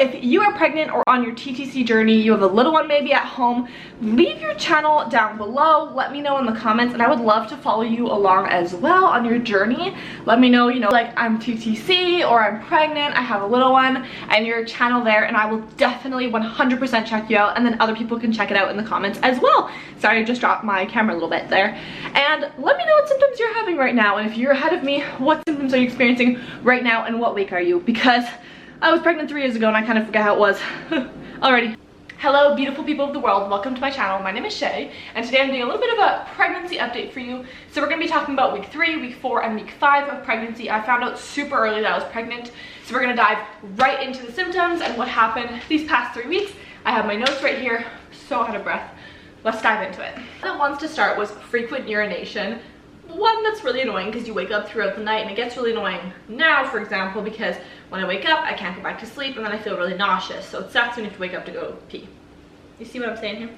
If you are pregnant or on your TTC journey, you have a little one maybe at home, leave your channel down below. Let me know in the comments, and I would love to follow you along as well on your journey. Let me know, you know, like I'm TTC or I'm pregnant, I have a little one, and your channel there, and I will definitely 100% check you out, and then other people can check it out in the comments as well. Sorry, I just dropped my camera a little bit there. And let me know what symptoms you're having right now, and if you're ahead of me, what symptoms are you experiencing right now, and what week are you? Because I was pregnant 3 years ago and I kind of forget how it was already. Hello beautiful people of the world, welcome to my channel. My name is Shay, and today I'm doing a little bit of a pregnancy update for you. So we're going to be talking about week 3, week 4, and week 5 of pregnancy. I found out super early that I was pregnant, so we're going to dive right into the symptoms and what happened these past 3 weeks. I have my notes right here, so out of breath. Let's dive into it. The ones to start was frequent urination. One that's really annoying because you wake up throughout the night, and it gets really annoying now, for example, because when I wake up I can't go back to sleep and then I feel really nauseous, so it sucks when you have to wake up to go pee. You see what I'm saying here?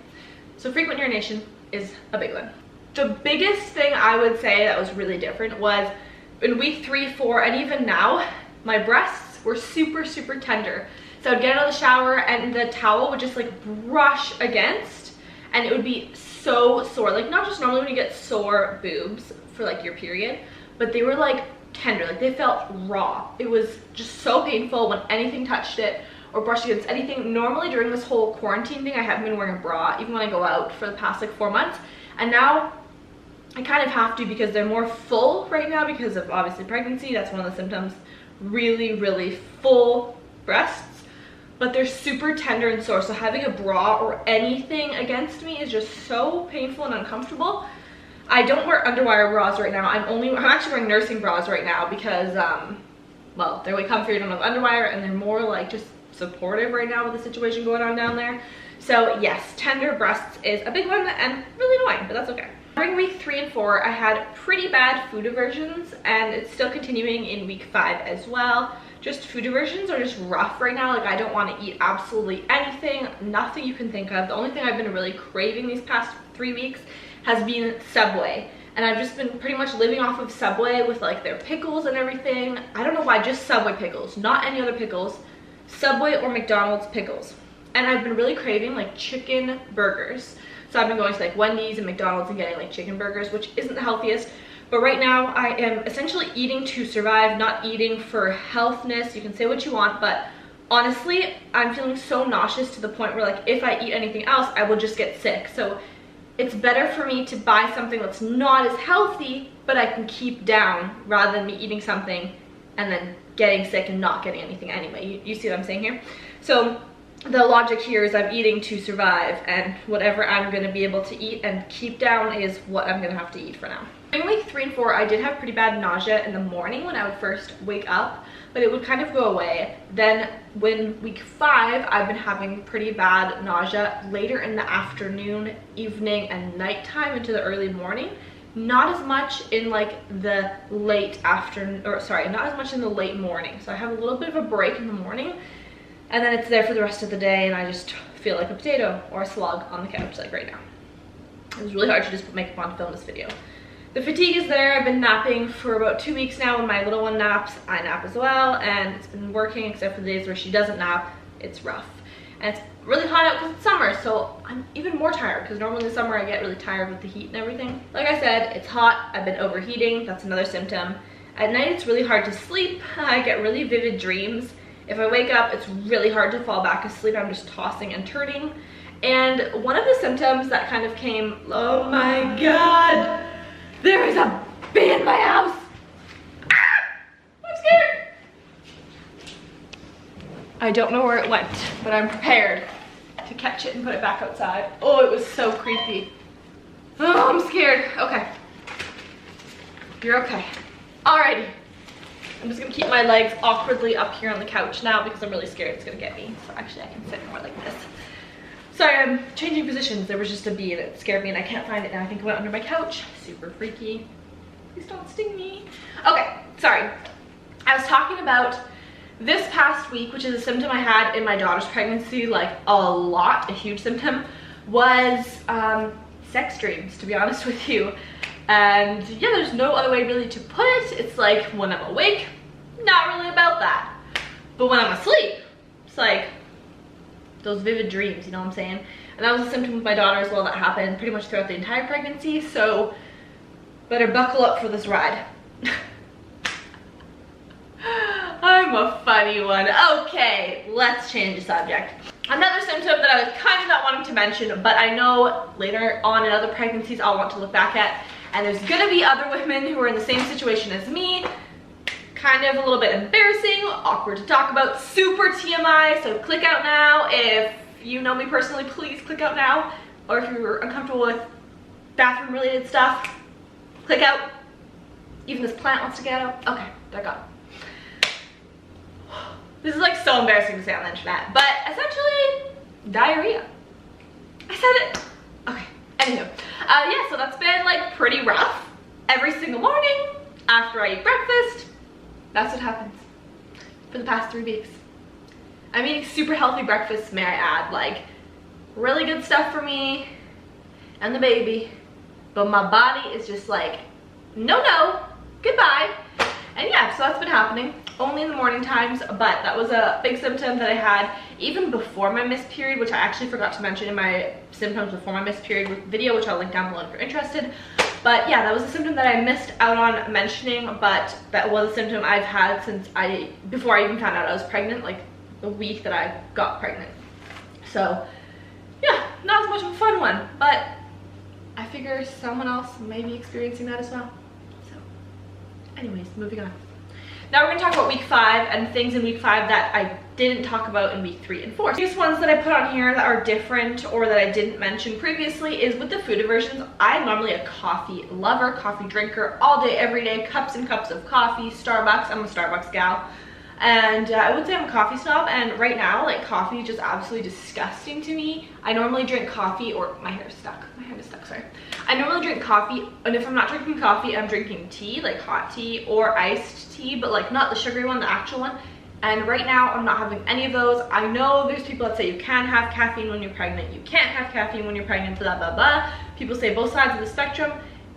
So frequent urination is a big one. The biggest thing I would say that was really different was in week 3, 4, and even now, my breasts were super tender. So I'd get out of the shower and the towel would just like brush against, and it would be so sore. Like, not just normally when you get sore boobs for like your period, but they were like tender, like they felt raw. It was just so painful when anything touched it or brushed against anything. Normally during this whole quarantine thing I haven't been wearing a bra even when I go out for the past like 4 months, and now I kind of have to because they're more full right now because of obviously pregnancy. That's one of the symptoms, really full breasts, but they're super tender and sore, so having a bra or anything against me is just so painful and uncomfortable. I don't wear underwire bras right now. I'm actually wearing nursing bras right now because well, they're way comfier, don't have underwire, and they're more like just supportive right now with the situation going on down there. So yes, tender breasts is a big one and really annoying, but that's okay. During week 3 and 4, I had pretty bad food aversions, and it's still continuing in week 5 as well. Just food aversions are just rough right now. Like, I don't want to eat absolutely anything, nothing you can think of. The only thing I've been really craving these past 3 weeks has been Subway, and I've just been pretty much living off of Subway with like their pickles and everything. I don't know why, just Subway pickles, not any other pickles. Subway or McDonald's pickles. And I've been really craving like chicken burgers, so I've been going to like Wendy's and McDonald's and getting like chicken burgers, which isn't the healthiest. But right now I am essentially eating to survive, not eating for healthness. You can say what you want, but honestly I'm feeling so nauseous to the point where like if I eat anything else I will just get sick. So it's better for me to buy something that's not as healthy but I can keep down, rather than me eating something and then getting sick and not getting anything anyway. You see what I'm saying here? So the logic here is I'm eating to survive, and whatever I'm going to be able to eat and keep down is what I'm going to have to eat for now. During week 3 and 4, I did have pretty bad nausea in the morning when I would first wake up, but it would kind of go away. Then when week 5, I've been having pretty bad nausea later in the afternoon, evening, and nighttime into the early morning. Not as much in like the late afternoon, or sorry, not as much in the late morning. So I have a little bit of a break in the morning, and then it's there for the rest of the day, and I just feel like a potato or a slug on the couch like right now. It was really hard to just put makeup on to film this video. The fatigue is there. I've been napping for about 2 weeks now. When my little one naps, I nap as well, and it's been working except for the days where she doesn't nap. It's rough. And it's really hot out because it's summer, so I'm even more tired because normally in the summer I get really tired with the heat and everything. Like I said, it's hot. I've been overheating. That's another symptom. At night it's really hard to sleep. I get really vivid dreams. If I wake up, it's really hard to fall back asleep. I'm just tossing and turning. And one of the symptoms that kind of came, oh my god, there is a bee in my house. Ah, I'm scared. I don't know where it went, but I'm prepared to catch it and put it back outside. Oh, it was so creepy. Oh, I'm scared. Okay. You're okay. Alrighty. I'm just gonna keep my legs awkwardly up here on the couch now because I'm really scared it's gonna get me. So actually I can sit more like this. Sorry, I'm changing positions. There was just a bee and it scared me and I can't find it now. I think it went under my couch. Super freaky. Please don't sting me. Okay, sorry. I was talking about this past week, which is a symptom I had in my daughter's pregnancy, like a lot, a huge symptom, was sex dreams, to be honest with you. And yeah, there's no other way really to put it. It's like when I'm awake, not really about that. But when I'm asleep, It's like those vivid dreams, you know what I'm saying? And that was a symptom with my daughter as well that happened pretty much throughout the entire pregnancy, so better buckle up for this ride. I'm a funny one. Okay, let's change the subject. Another symptom that I was kind of not wanting to mention, but I know later on in other pregnancies I'll want to look back at, and there's gonna be other women who are in the same situation as me. Kind of a little bit embarrassing, awkward to talk about, super TMI, so click out now. If you know me personally, please click out now. Or if you're uncomfortable with bathroom related stuff, click out. Even this plant wants to get out. Okay, they're gone. This is like so embarrassing to say on the internet, but essentially, diarrhea. I said it. Okay, anywho. Yeah, so that's been like pretty rough. Every single morning after I eat breakfast, that's what happens for the past 3 weeks. I'm eating super healthy breakfast, may I add, like really good stuff for me and the baby, but my body is just like, no, goodbye. And yeah, so that's been happening only in the morning times, but that was a big symptom that I had even before my missed period, which I actually forgot to mention in my symptoms before my missed period video, which I'll link down below if you're interested. But yeah, that was a symptom that I missed out on mentioning, but that was a symptom I've had since before I even found out I was pregnant, like the week that I got pregnant. So yeah, not as much of a fun one, but I figure someone else may be experiencing that as well. So anyways, moving on. Now we're going to talk about week 5 and things in week 5 that I didn't talk about in week 3 and 4. These ones that I put on here that are different or that I didn't mention previously is with the food aversions. I'm normally a coffee lover, coffee drinker, all day, every day, cups and cups of coffee, Starbucks. I'm a Starbucks gal. And I would say I'm a coffee snob, and right now, like, coffee is just absolutely disgusting to me. I normally drink coffee, or my hair is stuck. My hand is stuck, sorry. I normally drink coffee, and if I'm not drinking coffee, I'm drinking tea, like hot tea or iced tea, but like not the sugary one, the actual one. And right now, I'm not having any of those. I know there's people that say you can have caffeine when you're pregnant, you can't have caffeine when you're pregnant, blah, blah, blah. People say both sides of the spectrum.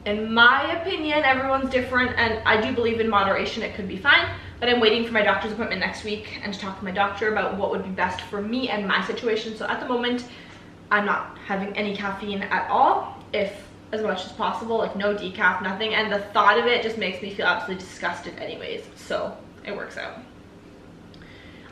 In my opinion, everyone's different, and I do believe in moderation, it could be fine. But I'm waiting for my doctor's appointment next week and to talk to my doctor about what would be best for me and my situation. So at the moment, I'm not having any caffeine at all, if as much as possible, like no decaf, nothing. And the thought of it just makes me feel absolutely disgusted anyways, so it works out.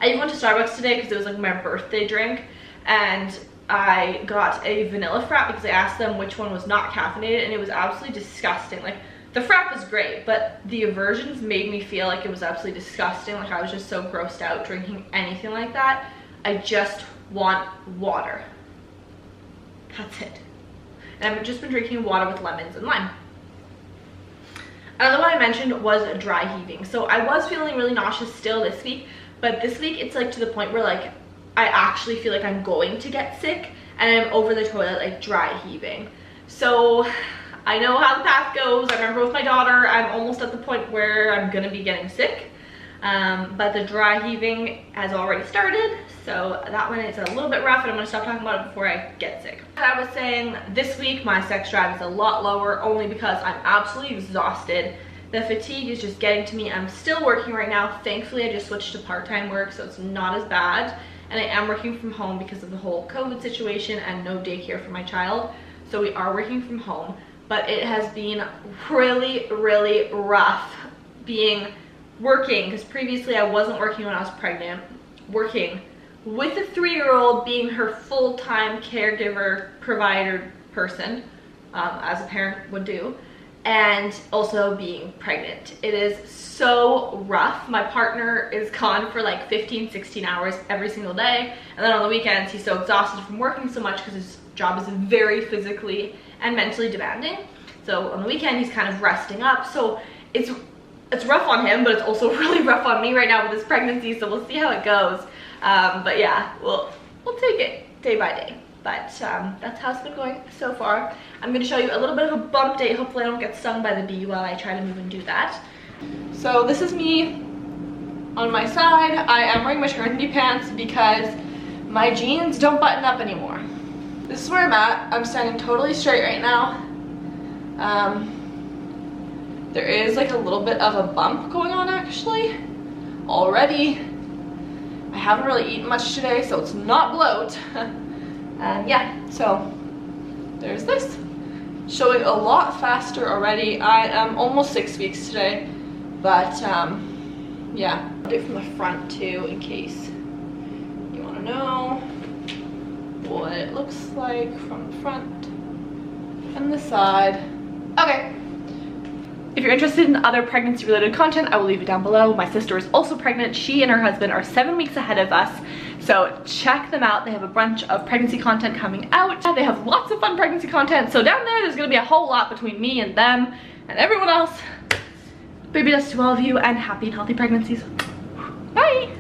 I even went to Starbucks today because it was like my birthday drink, and I got a vanilla frap because I asked them which one was not caffeinated, and it was absolutely disgusting. Like, the frap was great, but the aversions made me feel like it was absolutely disgusting. Like, I was just so grossed out drinking anything like that. I just want water. That's it. And I've just been drinking water with lemons and lime. Another one I mentioned was dry heaving. So I was feeling really nauseous still this week, but this week it's like to the point where like I actually feel like I'm going to get sick, and I'm over the toilet like dry heaving. So I know how the path goes. I remember with my daughter, I'm almost at the point where I'm gonna be getting sick, but the dry heaving has already started, so that one is a little bit rough, and I'm gonna stop talking about it before I get sick. I was saying this week my sex drive is a lot lower, only because I'm absolutely exhausted. The fatigue is just getting to me. I'm still working right now. Thankfully, I just switched to part-time work, so it's not as bad, and I am working from home because of the whole COVID situation and no daycare for my child, so we are working from home. But it has been really, really rough working, because previously I wasn't working when I was pregnant, working with a 3-year-old, being her full-time caregiver, provider person, as a parent would do, and also being pregnant. It is so rough. My partner is gone for like 15-16 hours every single day, and then on the weekends he's so exhausted from working so much because his job is very physically and mentally demanding. So on the weekend he's kind of resting up, so it's rough on him, but it's also really rough on me right now with this pregnancy, so we'll see how it goes. But yeah, we'll take it day by day. But that's how it's been going so far. I'm going to show you a little bit of a bump date. Hopefully I don't get stung by the bee while I try to move and do that. So this is me on my side. I am wearing maternity pants because my jeans don't button up anymore. This is where I'm at. I'm standing totally straight right now. There is like a little bit of a bump going on actually already, I haven't really eaten much today, so it's not bloat. And yeah, so there's this. Showing a lot faster already. I am almost 6 weeks today, but yeah. I'll do it from the front too, in case you want to know what it looks like from the front and the side. Okay. If you're interested in other pregnancy related content, I will leave it down below. My sister is also pregnant. She and her husband are 7 weeks ahead of us. So check them out. They have a bunch of pregnancy content coming out. They have lots of fun pregnancy content. So down there's gonna be a whole lot between me and them and everyone else. Baby dust to all of you and happy and healthy pregnancies. Bye.